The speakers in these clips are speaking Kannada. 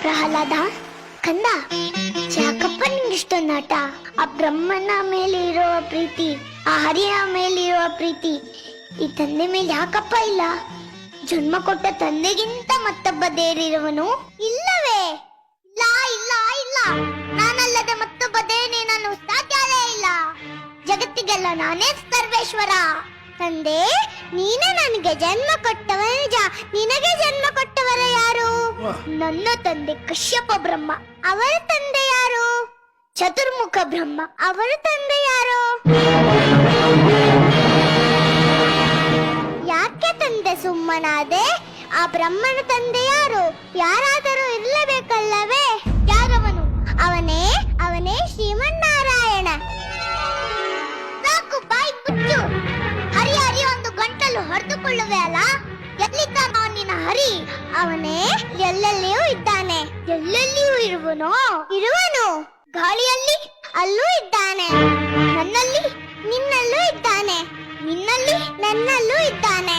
ಪ್ರಹ್ಲಾದ ಕಂದ, ಯಾಕಪ್ಪ ನಿಂಗಿಷ್ಟೊಂದು ನಾಟ? ಆ ಬ್ರಹ್ಮನ ಮೇಲೆ ಇರುವ ಪ್ರೀತಿ, ಆ ಹರಿಯ ಮೇಲಿರುವ ಪ್ರೀತಿ ಈ ತಂದೆ ಮೇಲೆ ಯಾಕಪ್ಪ ಇಲ್ಲ? ಜನ್ಮ ಕೊಟ್ಟ ತಂದೆಗಿಂತ ಮತ್ತೊಬ್ಬ ದೇರಿರುವನು ಇಲ್ಲವೇ? ಇಲ್ಲ ಇಲ್ಲ ಇಲ್ಲ, ನಾನಲ್ಲದೆ ಮತ್ತೊಬ್ಬ ದೇವನೇ ನಾನು ಸಾಧ್ಯವೇ ಇಲ್ಲ. ಜಗತ್ತಿಗೆಲ್ಲ ನಾನೇ ಸರ್ವೇಶ್ವರ. ತಂದೆ, ನೀನೇ ನನಗೆ ಜನ್ಮ ಕೊಟ್ಟವ ನಿಜ. ನಿನಗೆ ಜನ್ಮ ಕೊಟ್ಟವರ ಯಾರು? ನನ್ನ ತಂದೆ ಕಶ್ಯಪ ಬ್ರಹ್ಮ. ಅವರ ತಂದೆ ಯಾರು? ಚತುರ್ಮುಖ ಬ್ರಹ್ಮ. ಅವರ ತಂದೆ ಯಾರು? ಯಾಕೆ ತಂದೆ ಸುಮ್ಮನಾದೆ? ಆ ಬ್ರಹ್ಮನ ತಂದೆ ಯಾರು? ಯಾರಾದರೂ ಇರಲೇಬೇಕಲ್ಲವೇ? ಯಾರವನು? ಅವನೇ ಅವನೇ ಶ್ರೀಮನ್ನಾರಾಯಣ. ಸಾಕು, ಬಾಯಿ ಮುಚ್ಚು. ಹರಿ ಹರಿ ಒಂದು ಗಂಟಲು ಹೊಡೆದುಕೊಳ್ಳುವೆ ಅಲ್ಲ? ಎಲ್ಲಿದ್ದಾನೋ ನಿನ್ನ ಹರಿ? ಅವನೇ ಎಲ್ಲೆಲ್ಲಿಯೂ ಇದ್ದಾನೆ. ಎಲ್ಲೆಲ್ಲಿಯೂ ಇರುವನು? ಗಾಳಿಯಲ್ಲಿ ಅಲ್ಲೂ ಇದ್ದಾನೆ. ನನ್ನಲ್ಲಿ ನಿನ್ನಲ್ಲೂ ಇದ್ದಾನೆ. ನಿನ್ನಲ್ಲಿ ನನ್ನಲ್ಲೂ ಇದ್ದಾನೆ.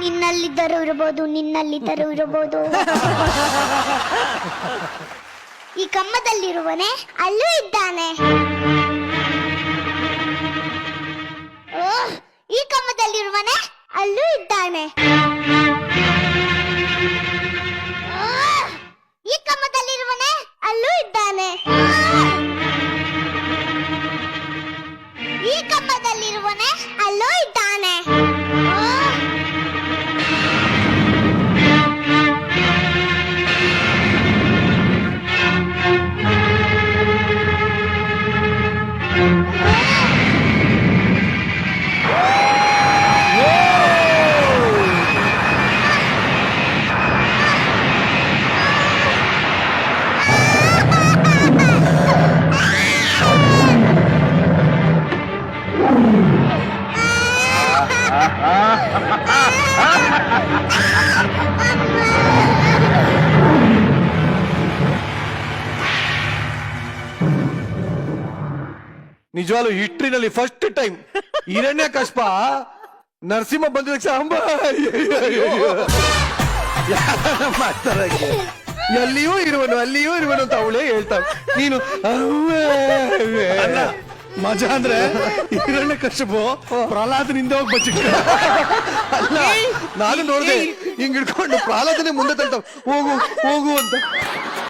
ನಿನ್ನಲ್ಲಿದ್ದರೂ ಇರಬಹುದು. ಈ ಕಮ್ಮದಲ್ಲಿರುವನೇ ಅಲ್ಲೂ ಇದ್ದಾನೆ. ಈ ಕಮ್ಮದಲ್ಲಿರುವನೇ ಅಲ್ಲೂ ಇದ್ದಾನೆ. ಈ ಕಮ್ಮದಲ್ಲಿರುವನೇ ಅಲ್ಲೂ ಇದ್ದಾನೆ. ಈ ಕಮ್ಮದಲ್ಲಿರುವನೇ ಅಲ್ಲೂ ಇದ್ದಾನೆ. ನಿಜವಾಗ್ಲು ಹಿಸ್ಟ್ರಿನಲ್ಲಿ ಫಸ್ಟ್ ಟೈಮ್ ಹಿರಣ್ಯಕಶ್ಯಪ ನರಸಿಂಹ ಬಂದ ಸಾಂಬ ಮಾಡ್ತಾರಂಗೆ ಎಲ್ಲಿಯೂ ಇರುವನು ಅಂತ ಅವಳೇ ಹೇಳ್ತಾಳೆ. ನೀನು ಮಜಾ ಅಂದ್ರೆ ಹಿರಣ್ಯಕಶ್ಯಪ ಪ್ರಹ್ಲಾದನಿಂದ ಹೋಗಿ ಬಚ್ಚಿಟ್ಟ. ಅಲ್ಲ, ನಾನು ನೋಡಿದೆ ಹಿಂಗ್ ಹಿಡ್ಕೊಂಡು ಪ್ರಹ್ಲಾದನೆ ಮುಂದೆ ತಳ್ತಾವ ಹೋಗು ಅಂತ.